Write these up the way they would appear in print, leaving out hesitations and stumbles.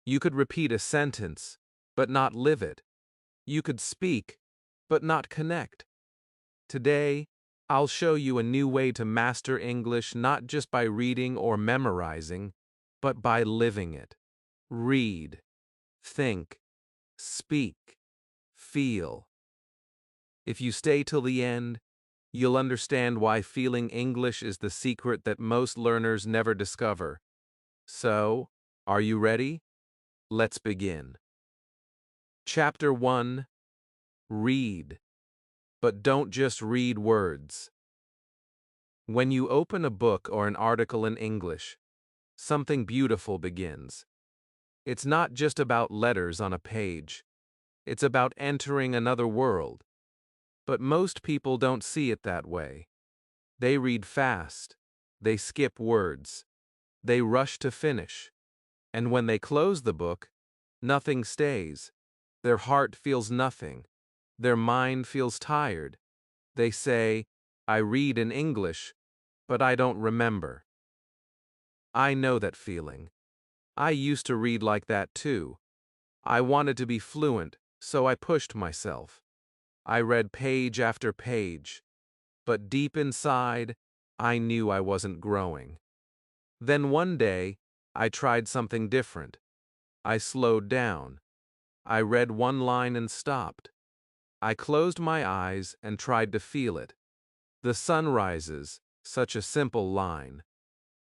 You could repeat a sentence, but not live it. You could speak, but not connect. Today, I'll show you a new way to master English not just by reading or memorizing, but by living it. Read, think, speak, feel. If you stay till the end, you'll understand why feeling English is the secret that most learners never discover. So, are you ready? Let's begin. Chapter 1. Read. But don't just read words. When you open a book or an article in English, something beautiful begins. It's not just about letters on a page. It's about entering another world. But most people don't see it that way. They read fast. They skip words. They rush to finish. And when they close the book, nothing stays. Their heart feels nothing. Their mind feels tired. They say, I read in English, but I don't remember. I know that feeling. I used to read like that too. I wanted to be fluent, so I pushed myself. I read page after page, but deep inside, I knew I wasn't growing. Then one day, I tried something different. I slowed down. I read one line and stopped. I closed my eyes and tried to feel it. The sun rises, such a simple line.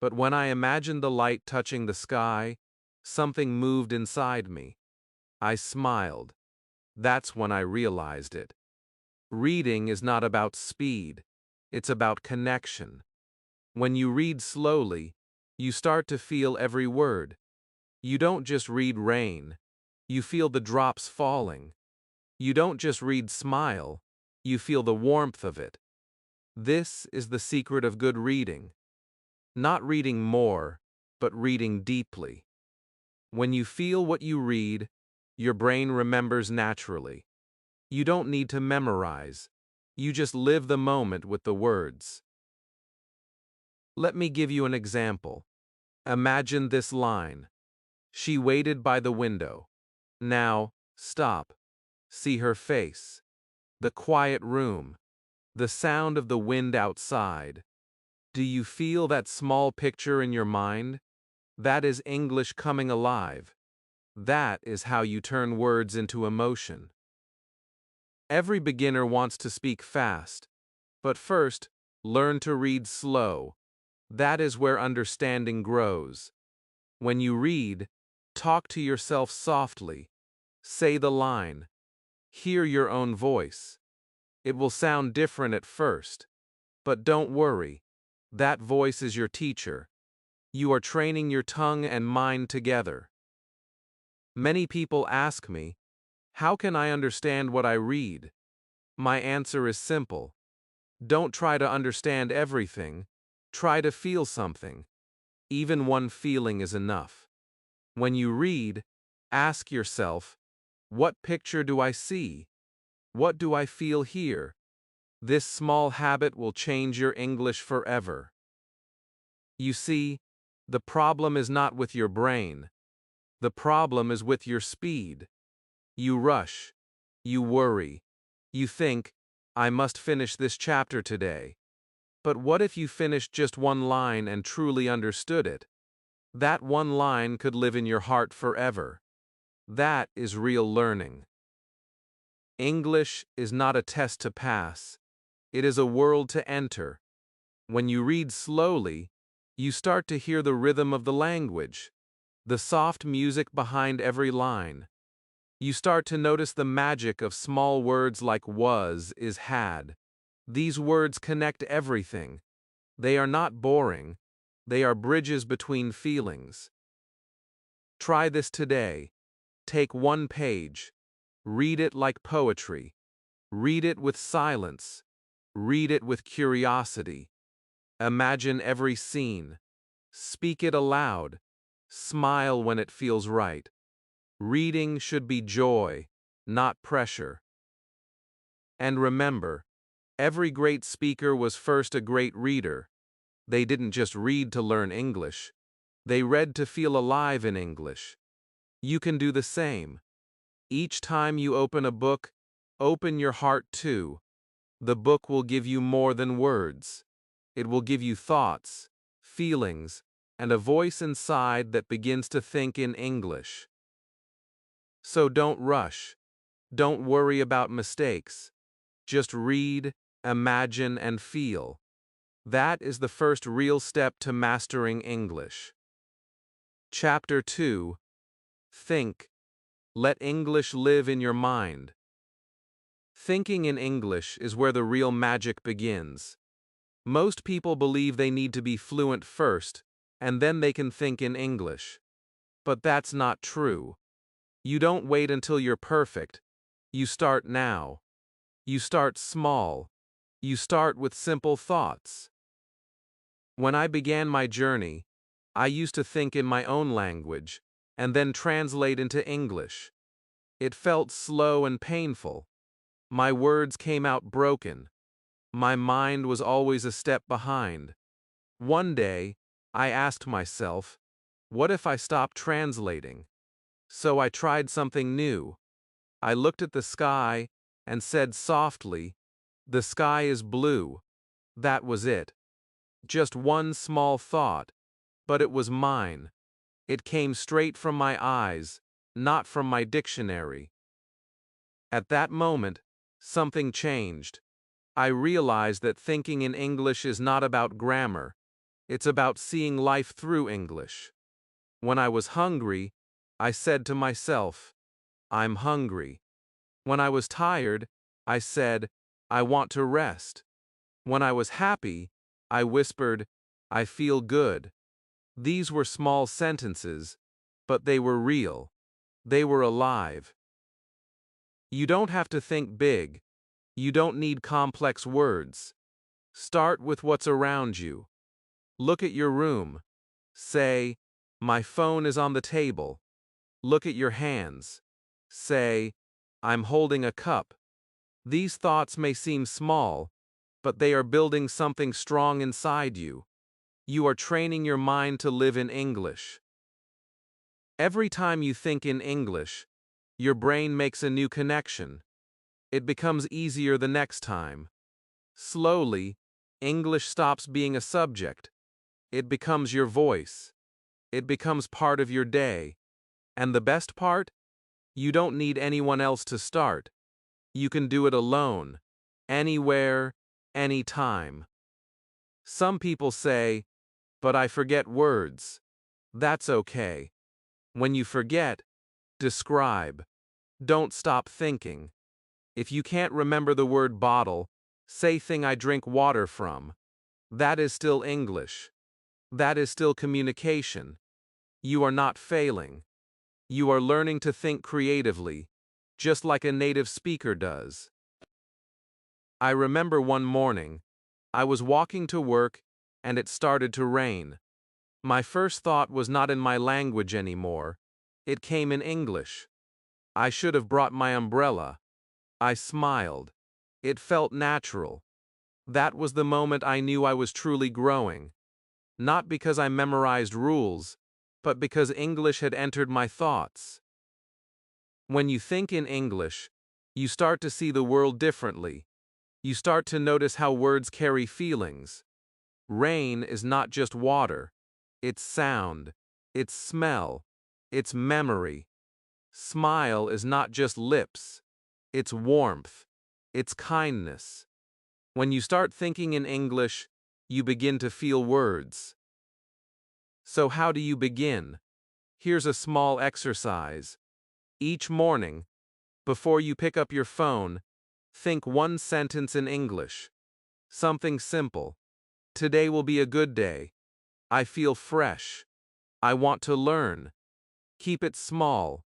But when I imagined the light touching the sky, something moved inside me. I smiled. That's when I realized it. Reading is not about speed. It's about connection. When you read slowly, you start to feel every word. You don't just read rain. You feel the drops falling. You don't just read smile. You feel the warmth of it. This is the secret of good reading. Not reading more, but reading deeply. When you feel what you read, your brain remembers naturally. You don't need to memorize. You just live the moment with the words. Let me give you an example. Imagine this line. She waited by the window. Now, stop. See her face. The quiet room. The sound of the wind outside. Do you feel that small picture in your mind? That is English coming alive. That is how you turn words into emotion. Every beginner wants to speak fast, but first, learn to read slow. That is where understanding grows. When you read, talk to yourself softly. Say the line. Hear your own voice. It will sound different at first, but don't worry. That voice is your teacher. You are training your tongue and mind together. Many people ask me, how can I understand what I read? My answer is simple. Don't try to understand everything. Try to feel something. Even one feeling is enough. When you read, ask yourself, what picture do I see? What do I feel here? This small habit will change your English forever. You see, the problem is not with your brain. The problem is with your speed. You rush. You worry. You think, I must finish this chapter today. But what if you finished just one line and truly understood it? That one line could live in your heart forever. That is real learning. English is not a test to pass. It is a world to enter. When you read slowly, you start to hear the rhythm of the language, the soft music behind every line. You start to notice the magic of small words like was, is, had. These words connect everything. They are not boring. They are bridges between feelings. Try this today. Take one page. Read it like poetry. Read it with silence. Read it with curiosity. Imagine every scene. Speak it aloud. Smile when it feels right. Reading should be joy, not pressure. And remember, every great speaker was first a great reader. They didn't just read to learn English. They read to feel alive in English. You can do the same. Each time you open a book, open your heart too. The book will give you more than words. It will give you thoughts, feelings, and a voice inside that begins to think in English. So don't rush. Don't worry about mistakes. Just read, imagine, and feel. That is the first real step to mastering English. Chapter 2. Think. Let English live in your mind. Thinking in English is where the real magic begins. Most people believe they need to be fluent first, and then they can think in English. But that's not true. You don't wait until you're perfect. You start now. You start small. You start with simple thoughts. When I began my journey, I used to think in my own language, and then translate into English. It felt slow and painful. My words came out broken. My mind was always a step behind. One day, I asked myself, what if I stopped translating? So I tried something new. I looked at the sky and said softly, "The sky is blue." That was it. Just one small thought, but it was mine. It came straight from my eyes, not from my dictionary. At that moment, something changed. I realized that thinking in English is not about grammar. It's about seeing life through English. When I was hungry, I said to myself, "I'm hungry." When I was tired, I said, "I want to rest." When I was happy, I whispered, "I feel good." These were small sentences, but they were real. They were alive. You don't have to think big. You don't need complex words. Start with what's around you. Look at your room. Say, "My phone is on the table." Look at your hands. Say, "I'm holding a cup." These thoughts may seem small, but they are building something strong inside you. You are training your mind to live in English. Every time you think in English, your brain makes a new connection. It becomes easier the next time. Slowly, English stops being a subject. It becomes your voice. It becomes part of your day. And the best part? You don't need anyone else to start. You can do it alone, anywhere, anytime. Some people say, "But I forget words." That's okay. When you forget, describe. Don't stop thinking. If you can't remember the word bottle, say thing I drink water from. That is still English. That is still communication. You are not failing. You are learning to think creatively, just like a native speaker does. I remember one morning, I was walking to work, and it started to rain. My first thought was not in my language anymore. It came in English. I should have brought my umbrella. I smiled. It felt natural. That was the moment I knew I was truly growing. Not because I memorized rules, but because English had entered my thoughts. When you think in English, you start to see the world differently. You start to notice how words carry feelings. Rain is not just water. It's sound. It's smell. It's memory. Smile is not just lips. It's warmth. It's kindness. When you start thinking in English, you begin to feel words. So how do you begin? Here's a small exercise. Each morning, before you pick up your phone, think one sentence in English. Something simple. Today will be a good day. I feel fresh. I want to learn. Keep it small.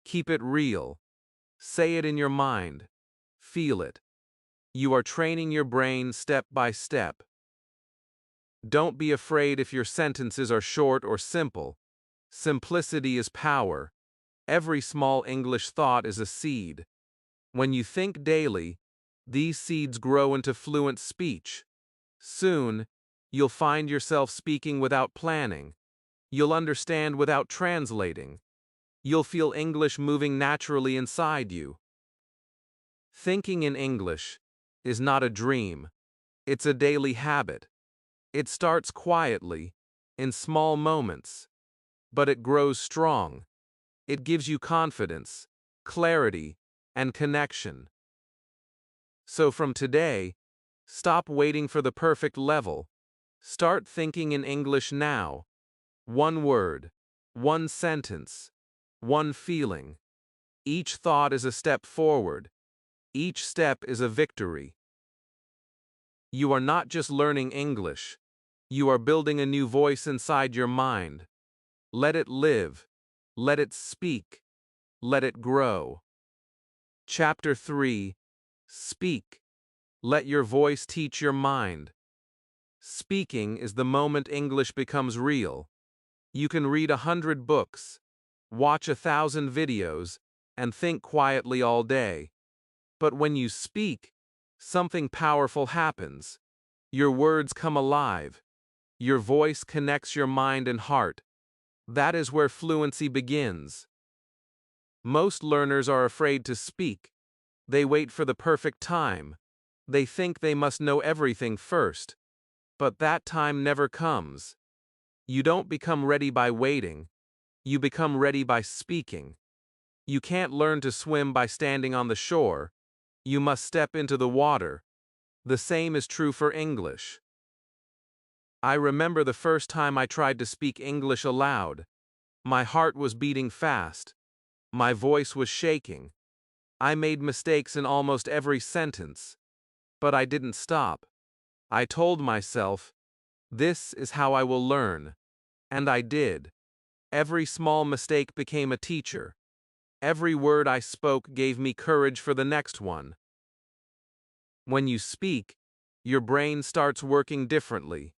Keep it real. Say it in your mind. Feel it. You are training your brain step by step. Don't be afraid if your sentences are short or simple. Simplicity is power. Every small English thought is a seed. When you think daily, these seeds grow into fluent speech. Soon, you'll find yourself speaking without planning. You'll understand without translating. You'll feel English moving naturally inside you. Thinking in English is not a dream, it's a daily habit. It starts quietly, in small moments, but it grows strong. It gives you confidence, clarity, and connection. So from today, stop waiting for the perfect level. Start thinking in English now. One word, one sentence, one feeling. Each thought is a step forward. Each step is a victory. You are not just learning English. You are building a new voice inside your mind. Let it live. Let it speak. Let it grow. Chapter 3. Speak. Let your voice teach your mind. Speaking is the moment English becomes real. You can read 100 books, watch 1,000 videos, and think quietly all day. But when you speak, something powerful happens. Your words come alive. Your voice connects your mind and heart. That is where fluency begins. Most learners are afraid to speak. They wait for the perfect time. They think they must know everything first. But that time never comes. You don't become ready by waiting. You become ready by speaking. You can't learn to swim by standing on the shore. You must step into the water. The same is true for English. I remember the first time I tried to speak English aloud. My heart was beating fast. My voice was shaking. I made mistakes in almost every sentence. But I didn't stop. I told myself, this is how I will learn. And I did. Every small mistake became a teacher. Every word I spoke gave me courage for the next one. When you speak, your brain starts working differently.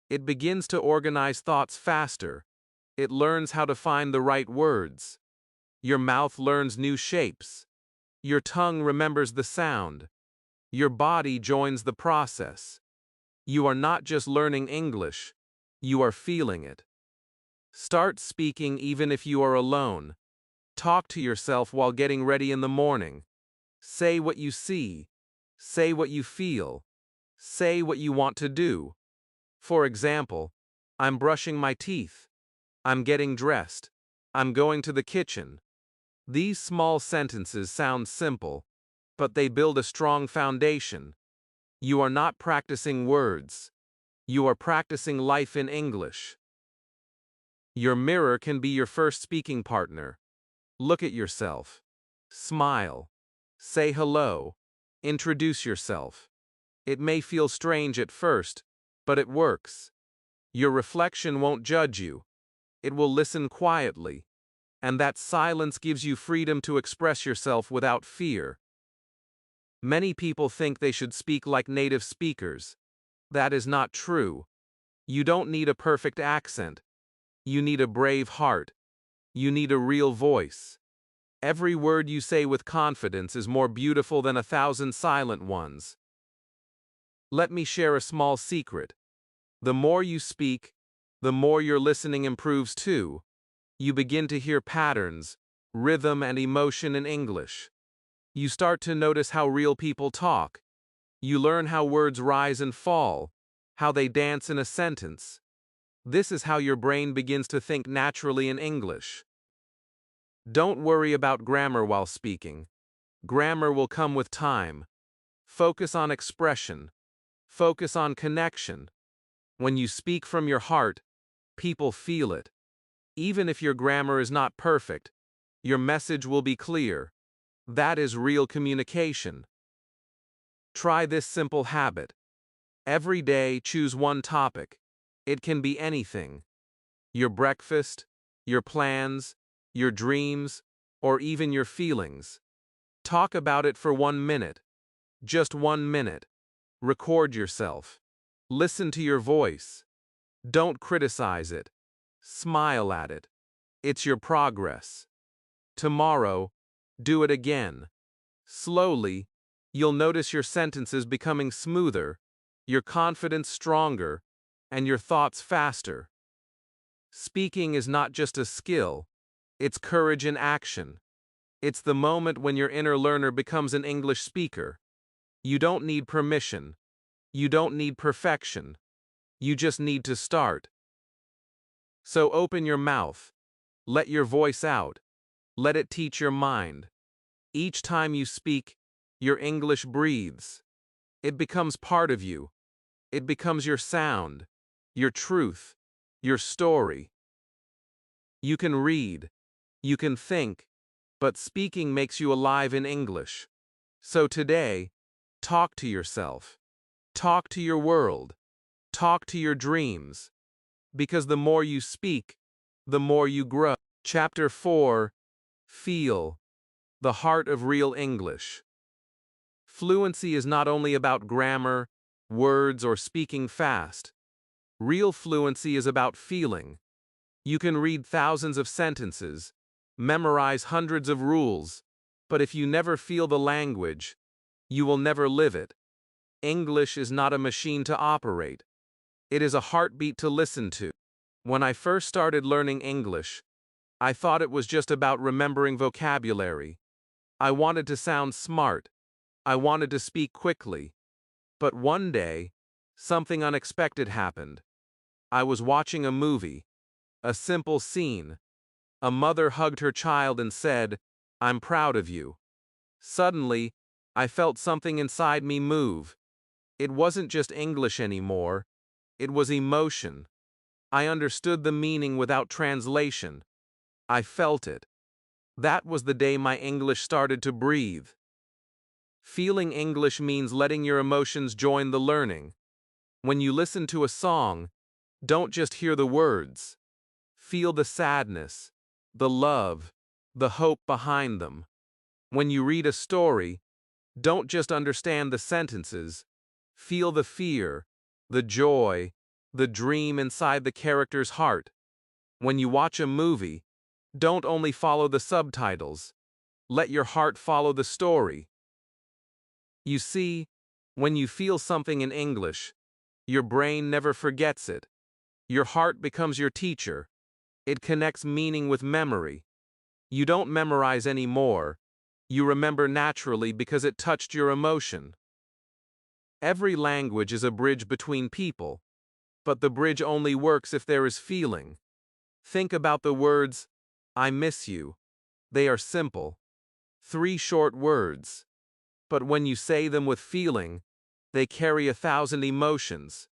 It begins to organize thoughts faster. It learns how to find the right words. Your mouth learns new shapes. Your tongue remembers the sound. Your body joins the process. You are not just learning English, you are feeling it. Start speaking even if you are alone. Talk to yourself while getting ready in the morning. Say what you see. Say what you feel. Say what you want to do. For example, I'm brushing my teeth. I'm getting dressed. I'm going to the kitchen. These small sentences sound simple, but they build a strong foundation. You are not practicing words. You are practicing life in English. Your mirror can be your first speaking partner. Look at yourself. Smile. Say hello. Introduce yourself. It may feel strange at first, but it works. Your reflection won't judge you. It will listen quietly. And that silence gives you freedom to express yourself without fear. Many people think they should speak like native speakers. That is not true. You don't need a perfect accent. You need a brave heart. You need a real voice. Every word you say with confidence is more beautiful than 1,000 silent ones. Let me share a small secret. The more you speak, the more your listening improves too. You begin to hear patterns, rhythm, and emotion in English. You start to notice how real people talk. You learn how words rise and fall, how they dance in a sentence. This is how your brain begins to think naturally in English. Don't worry about grammar while speaking. Grammar will come with time. Focus on expression. Focus on connection. When you speak from your heart, people feel it. Even if your grammar is not perfect, your message will be clear. That is real communication. Try this simple habit. Every day, choose one topic. It can be anything. Your breakfast, your plans, your dreams, or even your feelings. Talk about it for 1 minute. Just 1 minute. Record yourself. Listen to your voice. Don't criticize it. Smile at it. It's your progress. Tomorrow, do it again. Slowly, you'll notice your sentences becoming smoother, your confidence stronger, and your thoughts faster. Speaking is not just a skill, It's courage in action. It's the moment when your inner learner becomes an English speaker. You don't need permission. You don't need perfection. You just need to start. So open your mouth. Let your voice out. Let it teach your mind. Each time you speak, your English breathes. It becomes part of you. It becomes your sound, your truth, your story. You can read. You can think. But speaking makes you alive in English. So today, talk to yourself. Talk to your world. Talk to your dreams. Because the more you speak, the more you grow. Chapter 4. Feel. The heart of real English. Fluency is not only about grammar, words, or speaking fast. Real fluency is about feeling. You can read thousands of sentences, memorize hundreds of rules, but if you never feel the language, you will never live it. English is not a machine to operate. It is a heartbeat to listen to. When I first started learning English, I thought it was just about remembering vocabulary. I wanted to sound smart. I wanted to speak quickly. But one day, something unexpected happened. I was watching a movie, a simple scene. A mother hugged her child and said, "I'm proud of you." Suddenly, I felt something inside me move. It wasn't just English anymore. It was emotion. I understood the meaning without translation. I felt it. That was the day my English started to breathe. Feeling English means letting your emotions join the learning. When you listen to a song, don't just hear the words. Feel the sadness, the love, the hope behind them. When you read a story, don't just understand the sentences. Feel the fear, the joy, the dream inside the character's heart. When you watch a movie, don't only follow the subtitles. Let your heart follow the story. You see, when you feel something in English, your brain never forgets it. Your heart becomes your teacher. It connects meaning with memory. You don't memorize anymore. You remember naturally because it touched your emotion. Every language is a bridge between people, but the bridge only works if there is feeling. Think about the words, "I miss you." They are simple. 3 short words. But when you say them with feeling, they carry 1,000 emotions.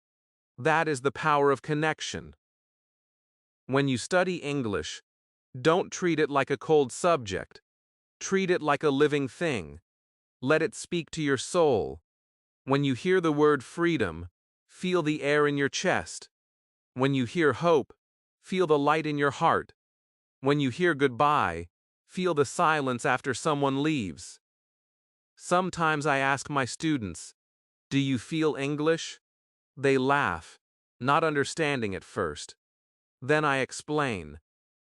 That is the power of connection. When you study English, don't treat it like a cold subject. Treat it like a living thing. Let it speak to your soul. When you hear the word freedom, feel the air in your chest. When you hear hope, feel the light in your heart. When you hear goodbye, feel the silence after someone leaves. Sometimes I ask my students, "Do you feel English?" They laugh, not understanding at first. Then I explain.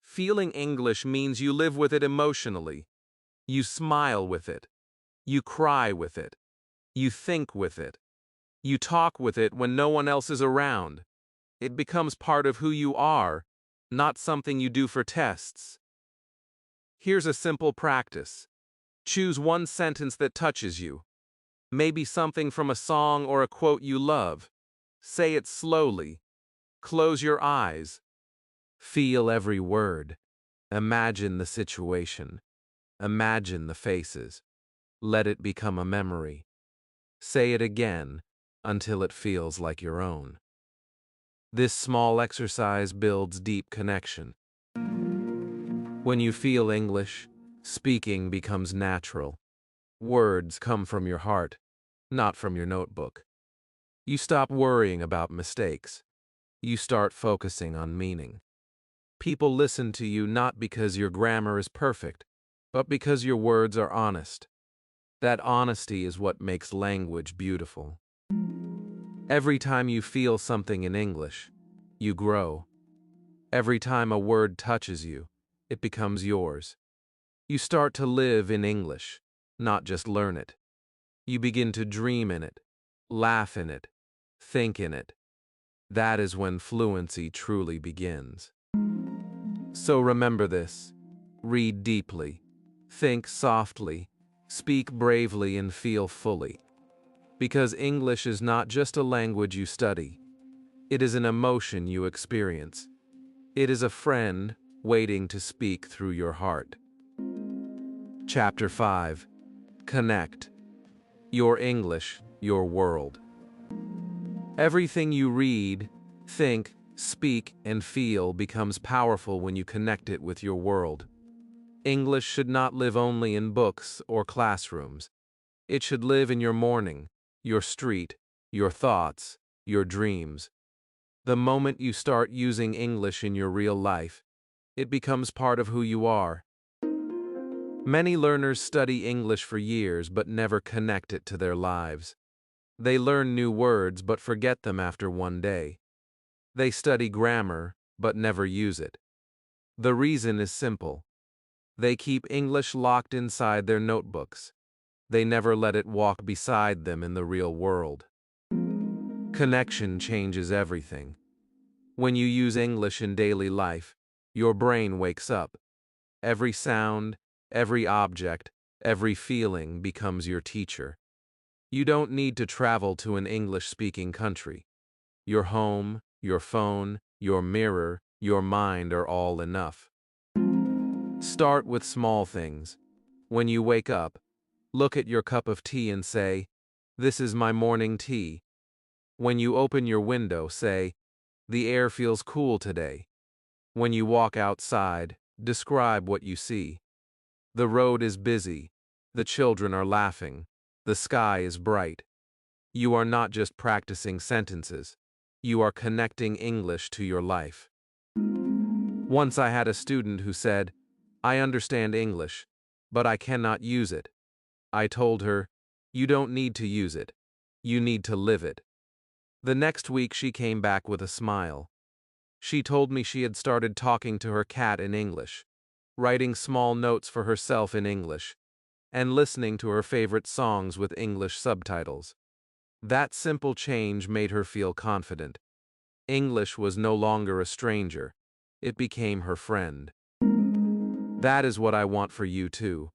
Feeling English means you live with it emotionally. You smile with it. You cry with it. You think with it. You talk with it when no one else is around. It becomes part of who you are, not something you do for tests. Here's a simple practice. Choose one sentence that touches you. Maybe something from a song or a quote you love. Say it slowly. Close your eyes. Feel every word. Imagine the situation. Imagine the faces. Let it become a memory. Say it again until it feels like your own. This small exercise builds deep connection. When you feel English, speaking becomes natural. Words come from your heart, not from your notebook. You stop worrying about mistakes. You start focusing on meaning. People listen to you not because your grammar is perfect, but because your words are honest. That honesty is what makes language beautiful. Every time you feel something in English, you grow. Every time a word touches you, it becomes yours. You start to live in English, not just learn it. You begin to dream in it, laugh in it, think in it. That is when fluency truly begins. So remember this. Read deeply. Think softly. Speak bravely and feel fully. Because English is not just a language you study. It is an emotion you experience. It is a friend waiting to speak through your heart. Chapter 5. Connect. Your English, your world. Everything you read, think, speak, and feel becomes powerful when you connect it with your world. English should not live only in books or classrooms. It should live in your morning, your street, your thoughts, your dreams. The moment you start using English in your real life, it becomes part of who you are. Many learners study English for years but never connect it to their lives. They learn new words but forget them after one day. They study grammar but never use it. The reason is simple. They keep English locked inside their notebooks. They never let it walk beside them in the real world. Connection changes everything. When you use English in daily life, your brain wakes up. Every sound, every object, every feeling becomes your teacher. You don't need to travel to an English-speaking country. Your home, your phone, your mirror, your mind are all enough. Start with small things. When you wake up, look at your cup of tea and say, "This is my morning tea." When you open your window, say, "The air feels cool today." When you walk outside, describe what you see. The road is busy. The children are laughing. The sky is bright. You are not just practicing sentences. You are connecting English to your life. Once I had a student who said, "I understand English, but I cannot use it." I told her, "You don't need to use it. You need to live it." The next week she came back with a smile. She told me she had started talking to her cat in English, writing small notes for herself in English, and listening to her favorite songs with English subtitles. That simple change made her feel confident. English was no longer a stranger. It became her friend. That is what I want for you too.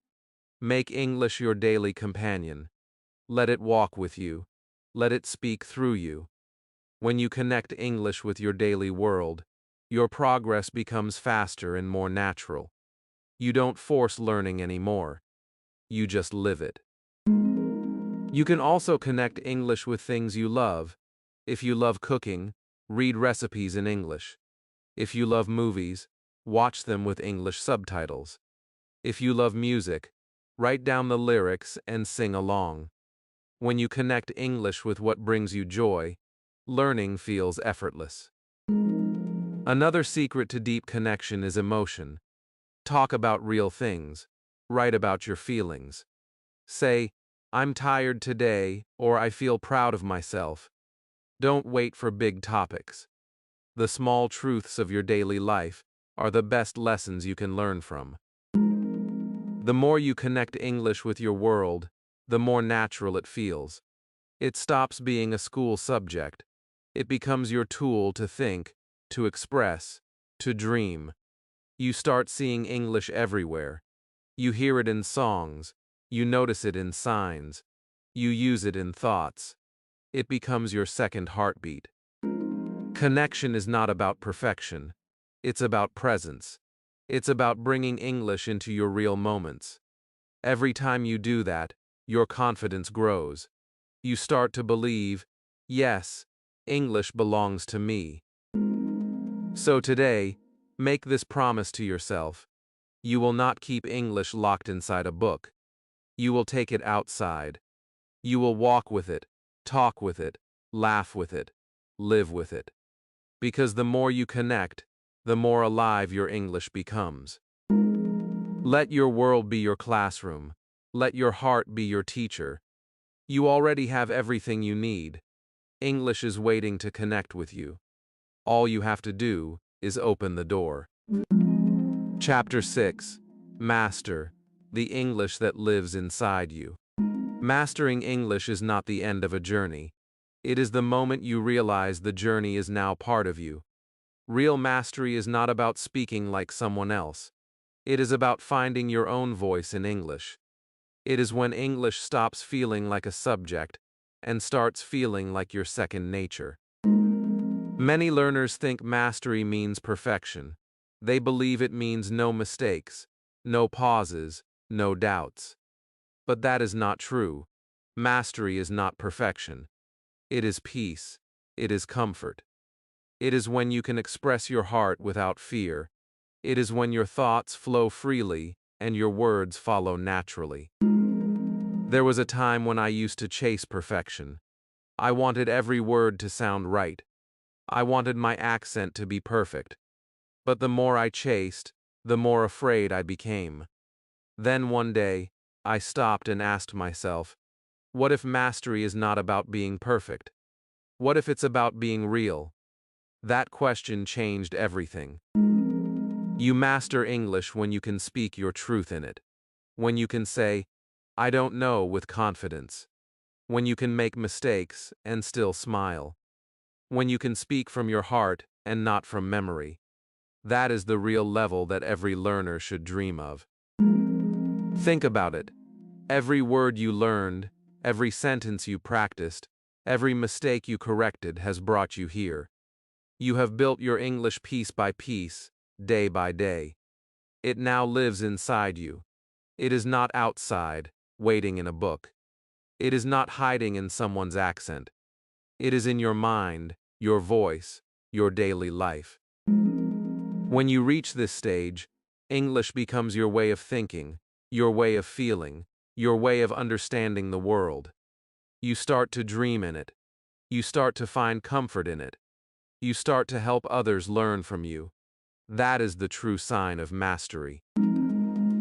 Make English your daily companion. Let it walk with you. Let it speak through you. When you connect English with your daily world, your progress becomes faster and more natural. You don't force learning anymore. You just live it. You can also connect English with things you love. If you love cooking, read recipes in English. If you love movies, watch them with English subtitles. If you love music, write down the lyrics and sing along. When you connect English with what brings you joy, learning feels effortless. Another secret to deep connection is emotion. Talk about real things. Write about your feelings. Say, "I'm tired today," or "I feel proud of myself." Don't wait for big topics. The small truths of your daily life are the best lessons you can learn from. The more you connect English with your world, the more natural it feels. It stops being a school subject. It becomes your tool to think, to express, to dream. You start seeing English everywhere. You hear it in songs. You notice it in signs. You use it in thoughts. It becomes your second heartbeat. Connection is not about perfection. It's about presence. It's about bringing English into your real moments. Every time you do that, your confidence grows. You start to believe, "Yes, English belongs to me." So today, make this promise to yourself. You will not keep English locked inside a book. You will take it outside. You will walk with it, talk with it, laugh with it, live with it. Because the more you connect, the more alive your English becomes. Let your world be your classroom. Let your heart be your teacher. You already have everything you need. English is waiting to connect with you. All you have to do is open the door. Chapter 6. Master, the English that lives inside you. Mastering English is not the end of a journey. It is the moment you realize the journey is now part of you. Real mastery is not about speaking like someone else. It is about finding your own voice in English. It is when English stops feeling like a subject and starts feeling like your second nature. Many learners think mastery means perfection. They believe it means no mistakes, no pauses, no doubts. But that is not true. Mastery is not perfection. It is peace. It is comfort. It is when you can express your heart without fear. It is when your thoughts flow freely and your words follow naturally. There was a time when I used to chase perfection. I wanted every word to sound right. I wanted my accent to be perfect. But the more I chased, the more afraid I became. Then one day, I stopped and asked myself, what if mastery is not about being perfect? What if it's about being real? That question changed everything. You master English when you can speak your truth in it. When you can say, I don't know, with confidence. When you can make mistakes and still smile. When you can speak from your heart and not from memory. That is the real level that every learner should dream of. Think about it. Every word you learned, every sentence you practiced, every mistake you corrected has brought you here. You have built your English piece by piece, day by day. It now lives inside you. It is not outside, waiting in a book. It is not hiding in someone's accent. It is in your mind, your voice, your daily life. When you reach this stage, English becomes your way of thinking, your way of feeling, your way of understanding the world. You start to dream in it. You start to find comfort in it. You start to help others learn from you. That is the true sign of mastery.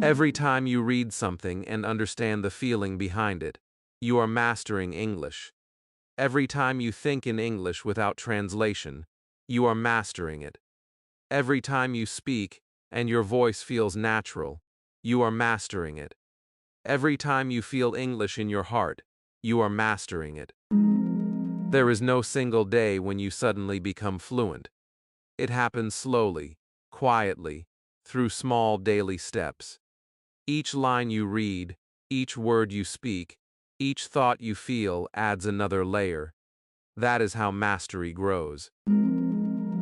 Every time you read something and understand the feeling behind it, you are mastering English. Every time you think in English without translation, you are mastering it. Every time you speak and your voice feels natural, you are mastering it. Every time you feel English in your heart, you are mastering it. There is no single day when you suddenly become fluent. It happens slowly, quietly, through small daily steps. Each line you read, each word you speak, each thought you feel adds another layer. That is how mastery grows.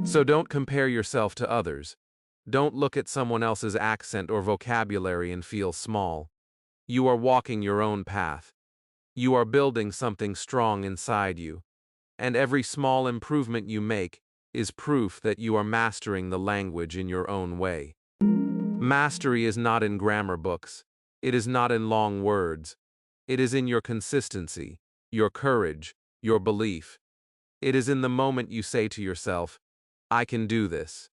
So don't compare yourself to others. Don't look at someone else's accent or vocabulary and feel small. You are walking your own path. You are building something strong inside you. And every small improvement you make is proof that you are mastering the language in your own way. Mastery is not in grammar books. It is not in long words. It is in your consistency, your courage, your belief. It is in the moment you say to yourself, I can do this.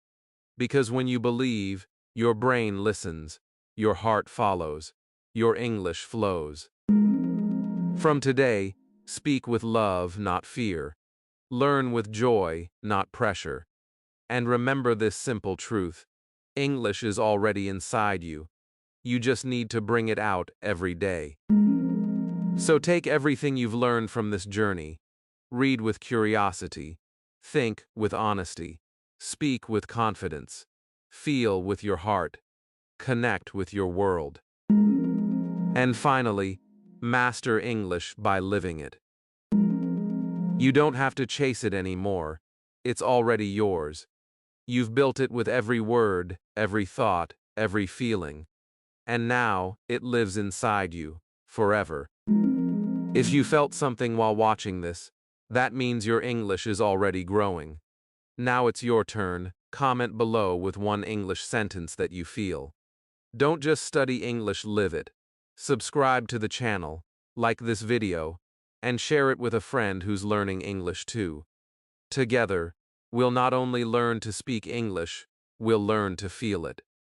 Because when you believe, your brain listens, your heart follows, your English flows. From today, speak with love, not fear. Learn with joy, not pressure. And remember this simple truth: English is already inside you. You just need to bring it out every day. So take everything you've learned from this journey. Read with curiosity. Think with honesty. Speak with confidence. Feel with your heart. Connect with your world. And finally, master English by living it. You don't have to chase it anymore. It's already yours. You've built it with every word, every thought, every feeling. And now, it lives inside you, forever. If you felt something while watching this, that means your English is already growing. Now it's your turn. Comment below with one English sentence that you feel. Don't just study English, live it. Subscribe to the channel, like this video, and share it with a friend who's learning English too. Together, we'll not only learn to speak English, we'll learn to feel it.